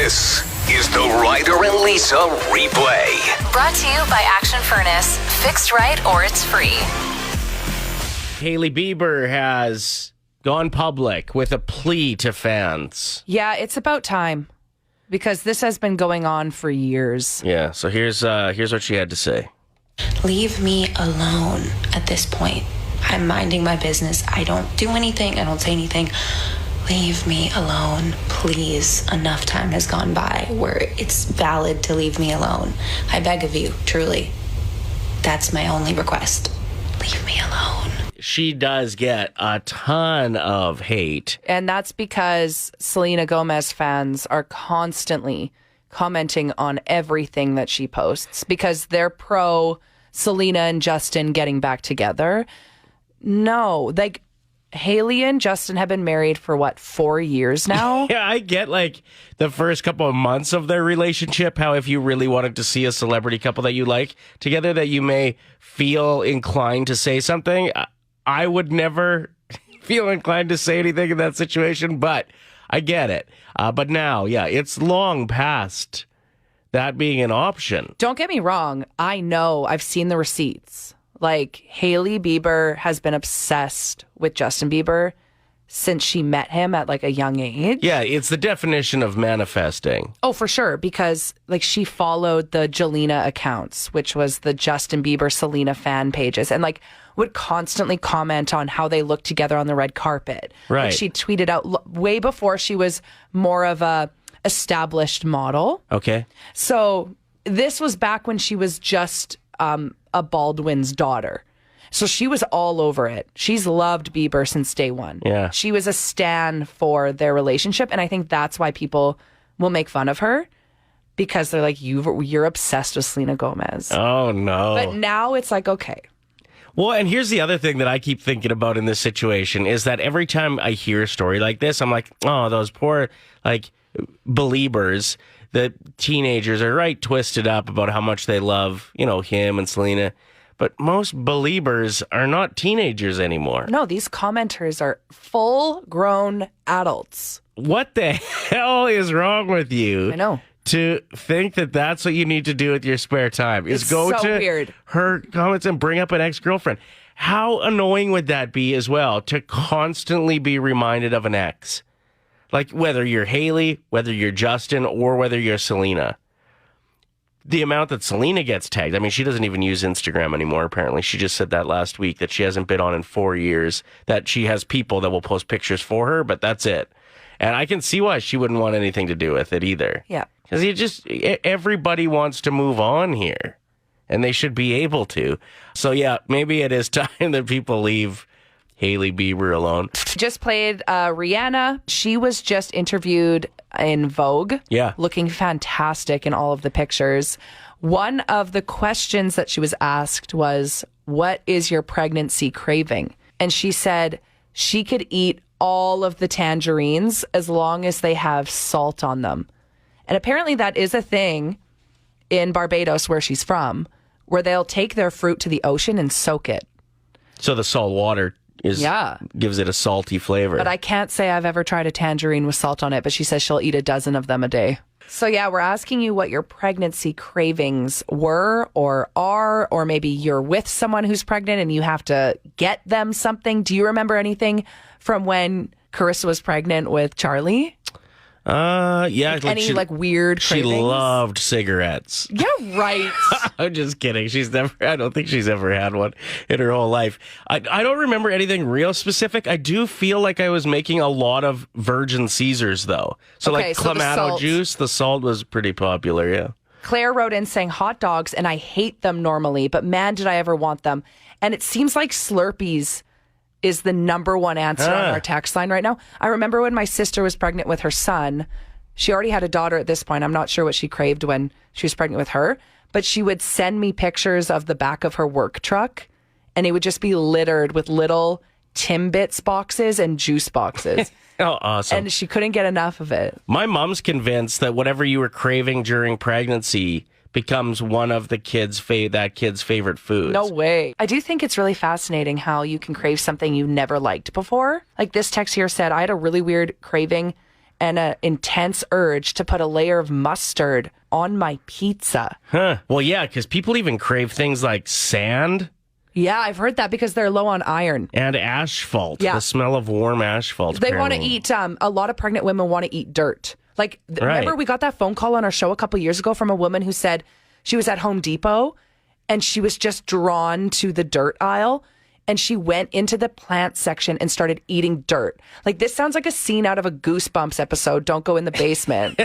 This is the Ryder and Lisa replay. Brought to you by Action Furnace. Fixed right or it's free. Hailey Bieber has gone public with a plea to fans. Yeah, it's about time because this has been going on for years. Yeah, so here's what she had to say. Leave me alone at this point. I'm minding my business. I don't do anything. I don't say anything. Leave me alone, please. Enough time has gone by where it's valid to leave me alone. I beg of you, truly. That's my only request. Leave me alone. She does get a ton of hate. And that's because Selena Gomez fans are constantly commenting on everything that she posts because they're pro Selena and Justin getting back together. No, like Hailey and Justin have been married for 4 years now? Yeah, I get the first couple of months of their relationship, how if you really wanted to see a celebrity couple that you like together, that you may feel inclined to say something. I would never feel inclined to say anything in that situation, but I get it. But now, yeah, it's long past that being an option. Don't get me wrong. I know. I've seen the receipts. Hailey Bieber has been obsessed with Justin Bieber since she met him at a young age. Yeah, it's the definition of manifesting. Oh, for sure. Because she followed the Jelena accounts, which was the Justin Bieber, Selena fan pages, and would constantly comment on how they looked together on the red carpet. Right. She tweeted out way before she was more of a established model. Okay. So this was back when she was just a Baldwin's daughter. So she was all over it. She's loved Bieber since day one. Yeah. She was a stan for their relationship. And I think that's why people will make fun of her because they're like, you're obsessed with Selena Gomez. Oh, no. But now it's okay. Well, and here's the other thing that I keep thinking about in this situation is that every time I hear a story like this, I'm like, oh, those poor, believers. The teenagers are right twisted up about how much they love, him and Selena. But most believers are not teenagers anymore. No, these commenters are full-grown adults. What the hell is wrong with you? I know. To think that that's what you need to do with your spare time is It's go so to weird. her comments and bring up an ex-girlfriend. How annoying would that be as well to constantly be reminded of an ex? Whether you're Hailey, whether you're Justin, or whether you're Selena. The amount that Selena gets tagged, she doesn't even use Instagram anymore, apparently. She just said that last week, that she hasn't been on in 4 years, that she has people that will post pictures for her, but that's it. And I can see why she wouldn't want anything to do with it either. Yeah. Because everybody wants to move on here, and they should be able to. So, yeah, maybe it is time that people leave Hailey Bieber alone. Just played Rihanna. She was just interviewed in Vogue. Yeah. Looking fantastic in all of the pictures. One of the questions that she was asked was, what is your pregnancy craving? And she said she could eat all of the tangerines as long as they have salt on them. And apparently that is a thing in Barbados, where she's from, where they'll take their fruit to the ocean and soak it. So the salt water gives it a salty flavor. But I can't say I've ever tried a tangerine with salt on it, but she says she'll eat a dozen of them a day. So yeah, we're asking you what your pregnancy cravings were or are, or maybe you're with someone who's pregnant and you have to get them something. Do you remember anything from when Carissa was pregnant with Charlie? Yeah. Any weird cravings? She loved cigarettes. Yeah, right. I'm just kidding. I don't think she's ever had one in her whole life. I don't remember anything real specific. I do feel like I was making a lot of Virgin Caesars, though. So Clamato juice, the salt was pretty popular, yeah. Claire wrote in saying hot dogs, and I hate them normally, but man, did I ever want them. And it seems like Slurpees is the number one answer on our text line right now. I remember when my sister was pregnant with her son. She already had a daughter at this point. I'm not sure what she craved when she was pregnant with her, but she would send me pictures of the back of her work truck, and it would just be littered with little Timbits boxes and juice boxes. Oh, awesome. And she couldn't get enough of it. My mom's convinced that whatever you were craving during pregnancy becomes one of the kid's favorite foods. No way. I do think it's really fascinating how you can crave something you never liked before. Like this text here said, I had a really weird craving and an intense urge to put a layer of mustard on my pizza. Huh. Well, yeah, because people even crave things like sand Yeah, I've heard that because they're low on iron. and asphalt. Yeah. The smell of warm asphalt. They want to apparently. eat, a lot of pregnant women want to eat dirt. Like, remember we got that phone call on our show a couple years ago from a woman who said she was at Home Depot and she was just drawn to the dirt aisle and she went into the plant section and started eating dirt. Like, this sounds like a scene out of a Goosebumps episode. Don't go in the basement.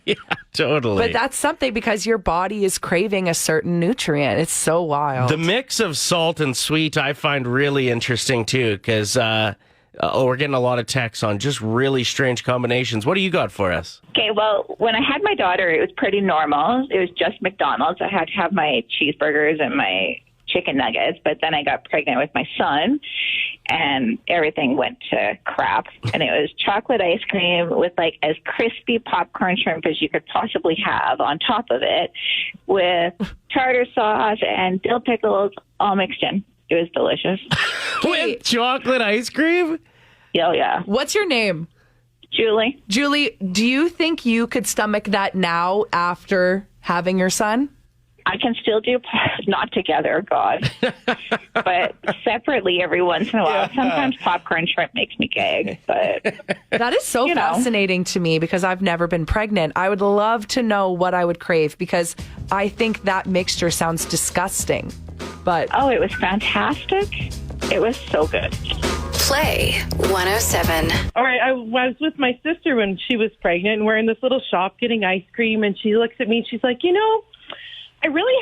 Yeah, totally. But that's something because your body is craving a certain nutrient. It's so wild. The mix of salt and sweet I find really interesting too, because we're getting a lot of texts on just really strange combinations. What do you got for us? Okay, well, when I had my daughter, it was pretty normal. It was just McDonald's. I had to have my cheeseburgers and my chicken nuggets, but then I got pregnant with my son, and everything went to crap. And it was chocolate ice cream with like as crispy popcorn shrimp as you could possibly have on top of it, with tartar sauce and dill pickles all mixed in. It was delicious. With chocolate ice cream? Oh, yeah. What's your name? Julie? Julie, do you think you could stomach that now after having your son? I can still do, not together, God, but separately every once in a while. Sometimes popcorn shrimp makes me gag, but That is so fascinating to me because I've never been pregnant. I would love to know what I would crave because I think that mixture sounds disgusting. But oh, it was fantastic. It was so good. Play 107. All right, I was with my sister when she was pregnant, and we're in this little shop getting ice cream, and she looks at me and she's like, I really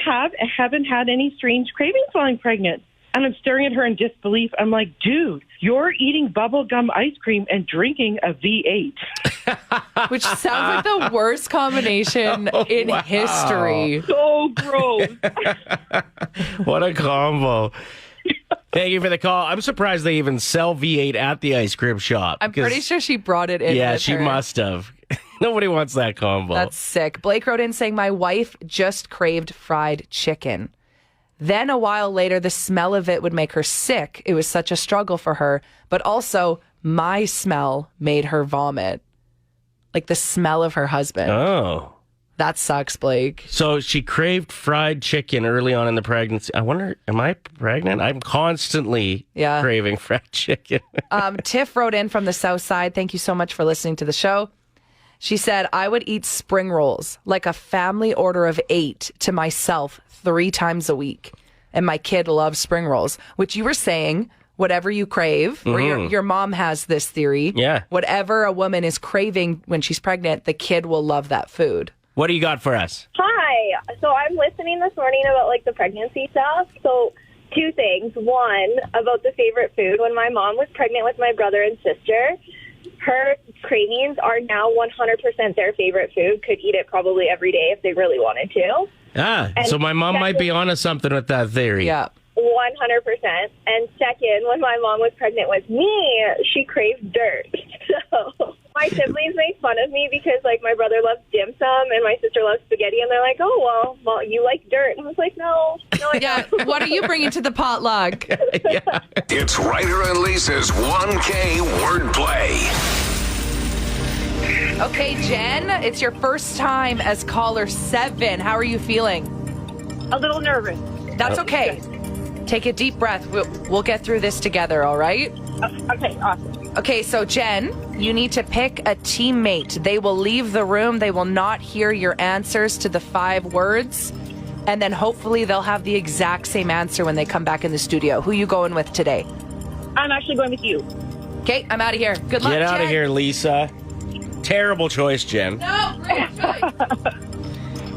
haven't had any strange cravings while I'm pregnant. And I'm staring at her in disbelief. I'm like, dude, you're eating bubblegum ice cream and drinking a V8. which sounds like the worst combination in history. So gross. What a combo. Thank you for the call. I'm surprised they even sell V8 at the ice cream shop. I'm pretty sure she brought it in. Yeah, with she her. must have. Nobody wants that combo. That's sick. Blake wrote in saying, my wife just craved fried chicken. Then a while later, the smell of it would make her sick. It was such a struggle for her. But also, my smell made her vomit. Like the smell of her husband. Oh. That sucks, Blake. So she craved fried chicken early on in the pregnancy. I wonder, am I pregnant? I'm constantly craving fried chicken. Tiff wrote in from the South Side. Thank you so much for listening to the show. She said, I would eat spring rolls, like a family order of 8 to myself 3 times a week. And my kid loves spring rolls, which you were saying, whatever you crave, or your mom has this theory. Yeah. Whatever a woman is craving when she's pregnant, the kid will love that food. What do you got for us? Hi. So I'm listening this morning about like the pregnancy stuff. So 2 things. One, about the favorite food. When my mom was pregnant with my brother and sister, her cravings are now 100% their favorite food. Could eat it probably every day if they really wanted to. So my mom might be onto something with that theory. Yeah. 100%. And second, when my mom was pregnant with me, she craved dirt. So my siblings make fun of me because, like, my brother loves dim sum and my sister loves spaghetti, and they're like, oh, well, you like dirt. And I was like, no, I don't. What are you bringing to the potluck? It's Ryder and Lisa's 1K wordplay. Okay, Jen, it's your first time as caller 7. How are you feeling? A little nervous. That's okay. Take a deep breath. We'll get through this together, all right? Okay, awesome. Okay, so Jen, you need to pick a teammate. They will leave the room. They will not hear your answers to the 5 words. And then hopefully they'll have the exact same answer when they come back in the studio. Who you going with today? I'm actually going with you. Okay, I'm out of here. Good luck, Get out Jen. of here, Lisa. Terrible choice, Jen. No, great choice.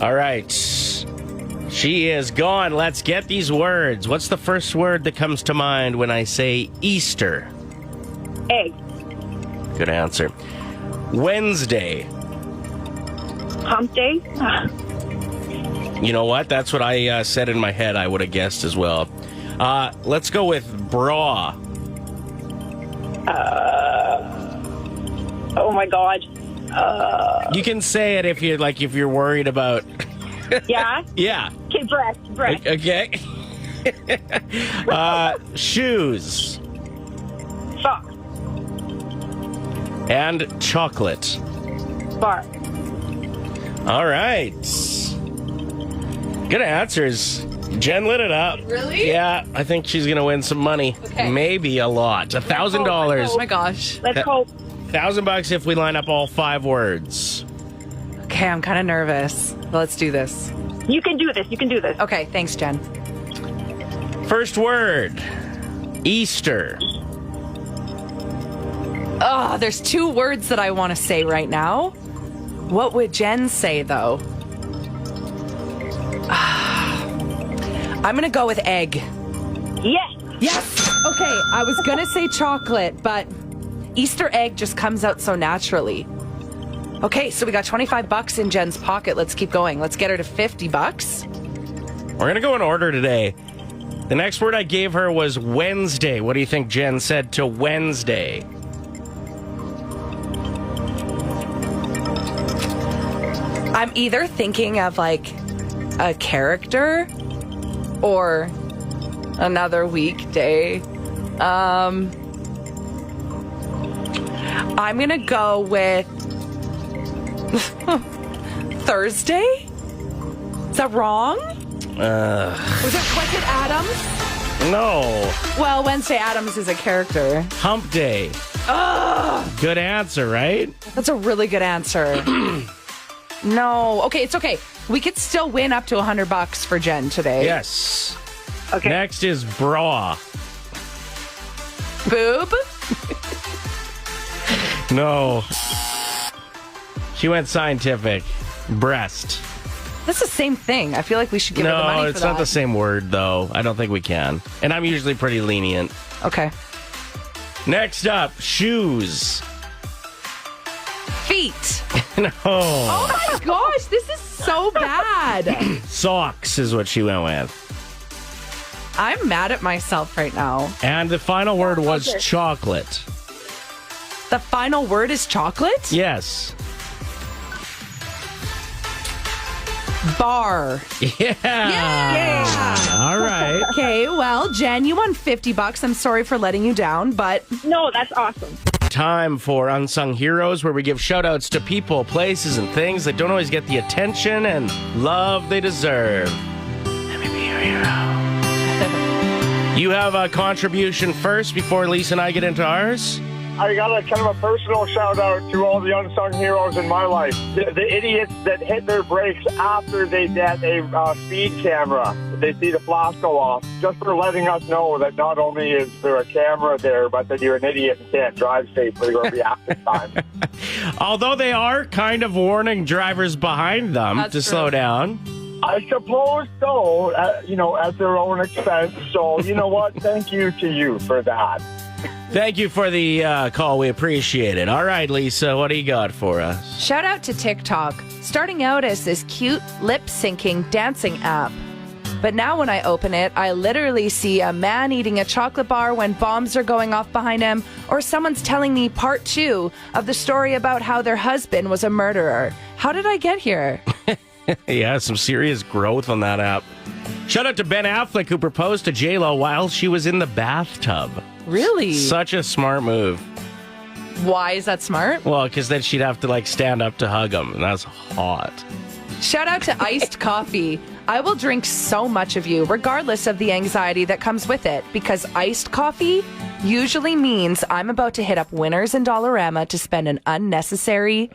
All right. She is gone. Let's get these words. What's the first word that comes to mind when I say Easter? Egg. Good answer. Wednesday. Hump day. You know what? That's what I said in my head I would have guessed as well. Let's go with bra. Oh, my God. You can say it if you're worried about... Yeah? Yeah. Okay, breast. Okay. Shoes. Socks. And chocolate. Bar. All right. Good answers. Jen lit it up. Really? Yeah, I think she's going to win some money. Okay. Maybe a lot. $1,000. Oh my gosh. Let's hope. $1,000 if we line up all 5 words. Okay, I'm kind of nervous. Let's do this. You can do this. You can do this. Okay, thanks, Jen. First word. Easter. Oh, there's 2 words that I want to say right now. What would Jen say, though? I'm going to go with egg. Yes. Yes. Okay, I was going to say chocolate, but Easter egg just comes out so naturally. Okay, so we got $25 in Jen's pocket. Let's keep going. Let's get her to $50. We're going to go in order today. The next word I gave her was Wednesday. What do you think Jen said to Wednesday? I'm either thinking of like a character or another weekday. I'm gonna go with Thursday. Is that wrong? Was it Adams? No. Well, Wednesday Adams is a character. Hump Day. Good answer, right? That's a really good answer. No. Okay, it's okay. We could still win up to $100 for Jen today. Yes. Okay. Next is bra. Boob? No. She went scientific. Breast. That's the same thing. I feel like we should give her the money No, for it's that. not the same word, though. I don't think we can. And I'm usually pretty lenient. Okay. Next up, shoes. Feet. No. Oh my gosh, this is so bad. Socks is what she went with. I'm mad at myself right now. And the final word was chocolate. The final word is chocolate? Yes. Bar. Yeah. Yeah. All right. Okay, well, Jen, you won $50. I'm sorry for letting you down, but No, that's awesome. Time for Unsung Heroes, where we give shout outs to people, places, and things that don't always get the attention and love they deserve. Let me be your hero. You have a contribution first before Lisa and I get into ours? I got a kind of a personal shout out to all the unsung heroes in my life. The idiots that hit their brakes after they get a speed camera. They see the flash go off. Just for letting us know that not only is there a camera there, but that you're an idiot and can't drive safely or reactive time. Although they are kind of warning drivers behind them That's to true. slow down. I suppose so, at their own expense. So, you know what? Thank you to you for that. Thank you for the call. We appreciate it. All right, Lisa, what do you got for us? shout out to TikTok. Starting out as this cute lip-syncing dancing app. But now when I open it, I literally see a man eating a chocolate bar when bombs are going off behind him, or someone's telling me part 2 of the story about how their husband was a murderer. How did I get here? Yeah, some serious growth on that app. Shout out to Ben Affleck, who proposed to J-Lo while she was in the bathtub. Really? Such a smart move. Why is that smart? Well, because then she'd have to, stand up to hug him, and that's hot. Shout out to iced coffee. I will drink so much of you, regardless of the anxiety that comes with it, because iced coffee usually means I'm about to hit up Winners and Dollarama to spend an unnecessary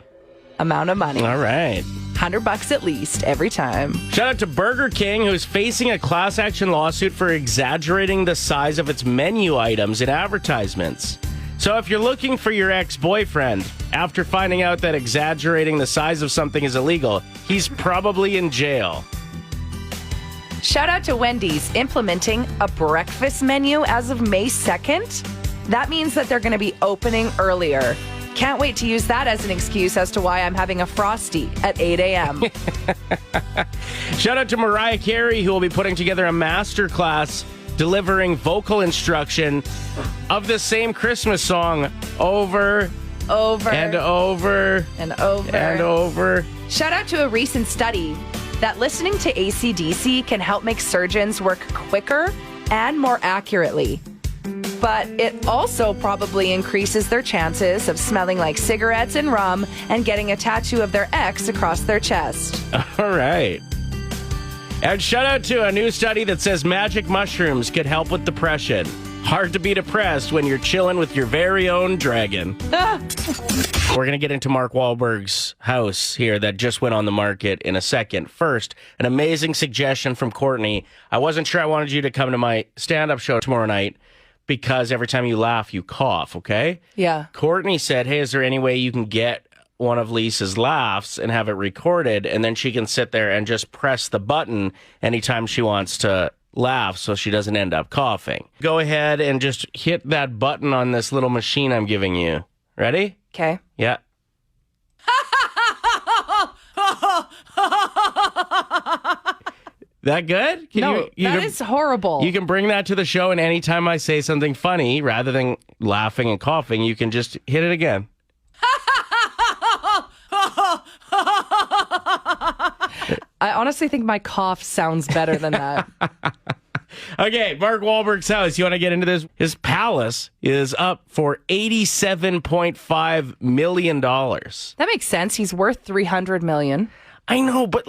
amount of money. All right. $100 at least every time. Shout out to Burger King, who's facing a class action lawsuit for exaggerating the size of its menu items in advertisements. So if you're looking for your ex-boyfriend, after finding out that exaggerating the size of something is illegal, he's probably in jail. Shout out to Wendy's implementing a breakfast menu as of May 2nd. That means that they're going to be opening earlier. Can't wait to use that as an excuse as to why I'm having a Frosty at 8 a.m. Shout out to Mariah Carey, who will be putting together a master class delivering vocal instruction of the same Christmas song over and and over and over. Shout out to a recent study that listening to AC/DC can help make surgeons work quicker and more accurately. but it also probably increases their chances of smelling like cigarettes and rum and getting a tattoo of their ex across their chest. All right. And shout out to a new study that says magic mushrooms could help with depression. Hard to be depressed when you're chilling with your very own dragon. We're going to get into Mark Wahlberg's house here that just went on the market in a second. First, an amazing suggestion from Courtney. I wasn't sure I wanted you to come to my stand-up show tomorrow night because every time you laugh, you cough, okay? Yeah. Courtney said, hey, is there any way you can get one of Lisa's laughs and have it recorded, and then she can sit there and just press the button anytime she wants to laugh so she doesn't end up coughing. Go ahead and just hit that button on this little machine I'm giving you. Ready? Okay. Yeah. That good? No, that is horrible. You can bring that to the show, and anytime I say something funny, rather than laughing and coughing, you can just hit it again. I honestly think my cough sounds better than that. Okay, Mark Wahlberg's house. You want to get into this? His palace is up for $87.5 million. That makes sense. He's worth $300 million. I know, but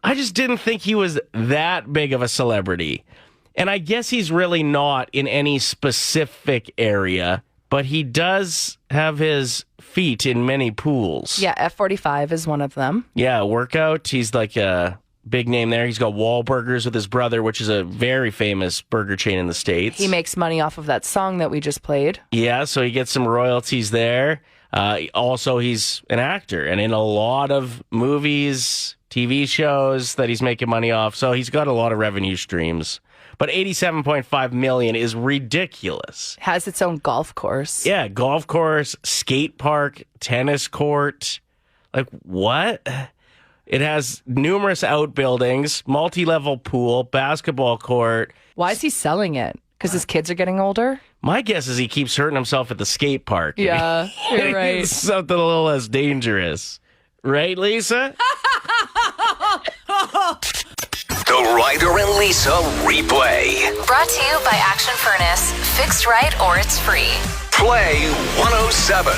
I just didn't think he was that big of a celebrity. And I guess he's really not in any specific area, but he does have his feet in many pools. Yeah, F45 is one of them. Yeah, workout. He's like a big name there. He's got Wahlburgers with his brother, which is a very famous burger chain in the States. He makes money off of that song that we just played. Yeah, so he gets some royalties there. Also, he's an actor and in a lot of movies, TV shows that he's making money off. So he's got a lot of revenue streams. But $87.5 million is ridiculous. Has its own golf course. Yeah, golf course, skate park, tennis court. Like, what? It has numerous outbuildings, multi-level pool, basketball court. Why is he selling it? Because his kids are getting older? My guess is he keeps hurting himself at the skate park. Yeah, you're right. It's something a little less dangerous. Right, Lisa? The Ryder and Lisa replay. Brought to you by Action Furnace. Fixed right or it's free. Play 107.